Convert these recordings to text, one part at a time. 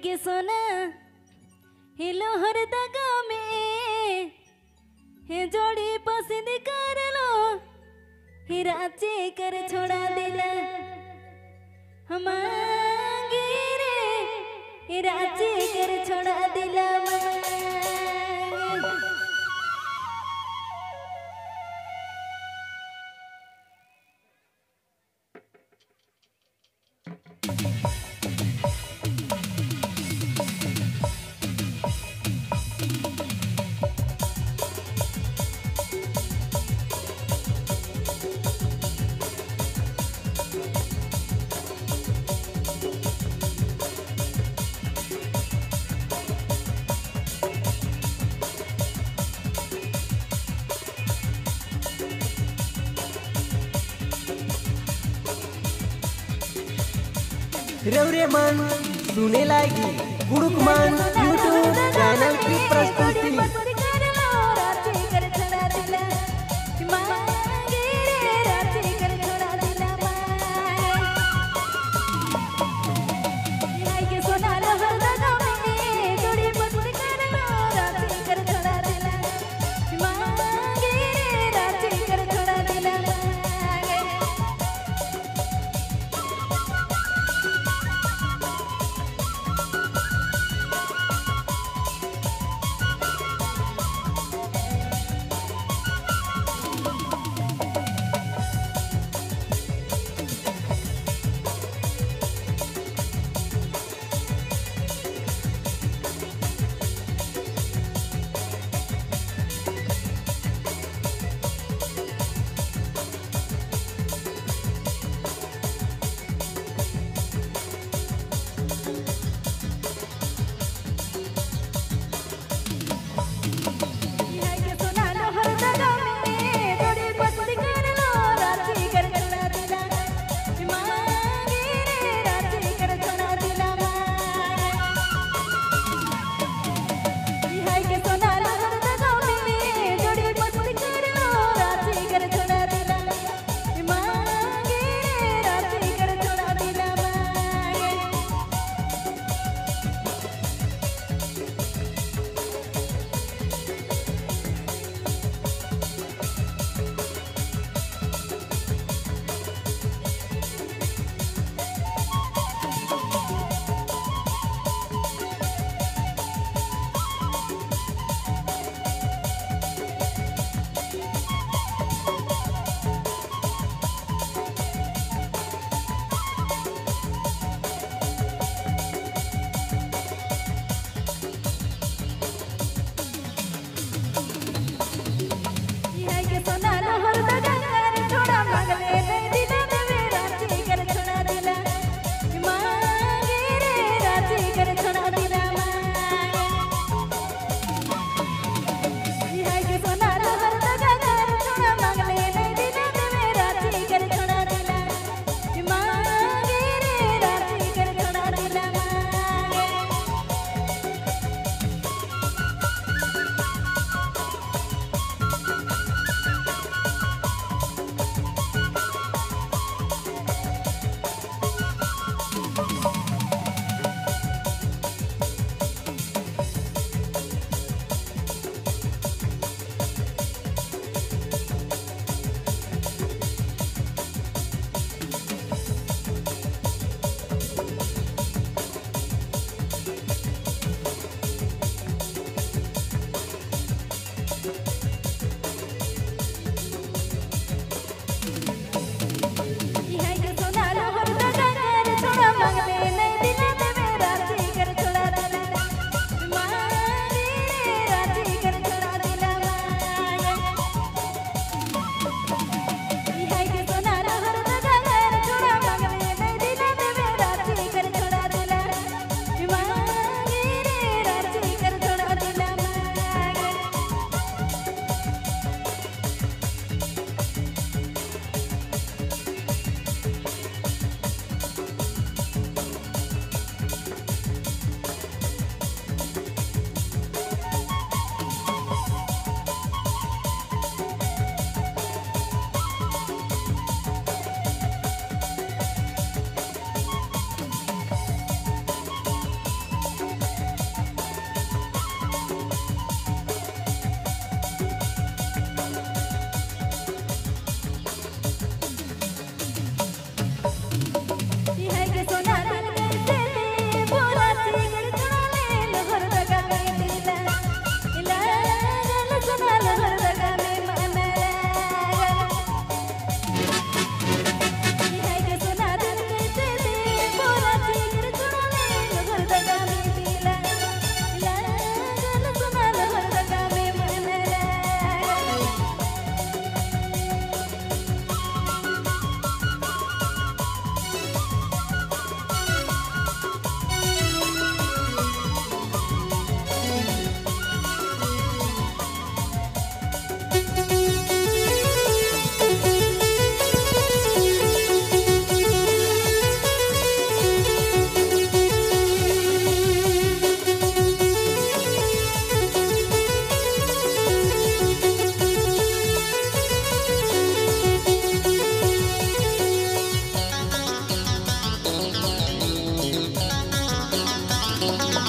के सोना हिलो हर दगा में हे जोड़ी पसंद कर लो हिराचे कर छोड़ा दिला हमारे रे हिराचे कर छोड़ा दिला रवरे मन सुने लागी गुड़ुक मन यूट्यूब चैनल की प्रस्तुति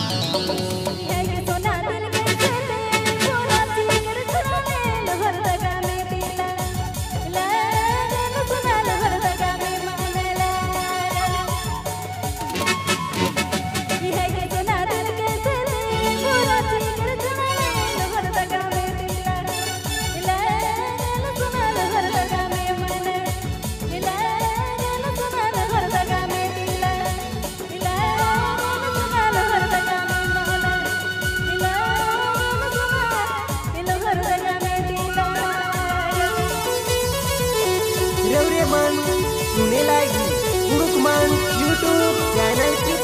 है कि सोना दिल के चले पूरा जिगर छुड़ाने लहर दगा में दिला लागल सुना लहर दगा में मानेला है कि सोना दिल के चले पूरा जिगर छुड़ाने लहर दगा में दिला लागल सुना लहर दगा में माने लागल सुना लहर दगा में दिला Reure man, suने lagi, Guru Kuman, YouTube, channel Ki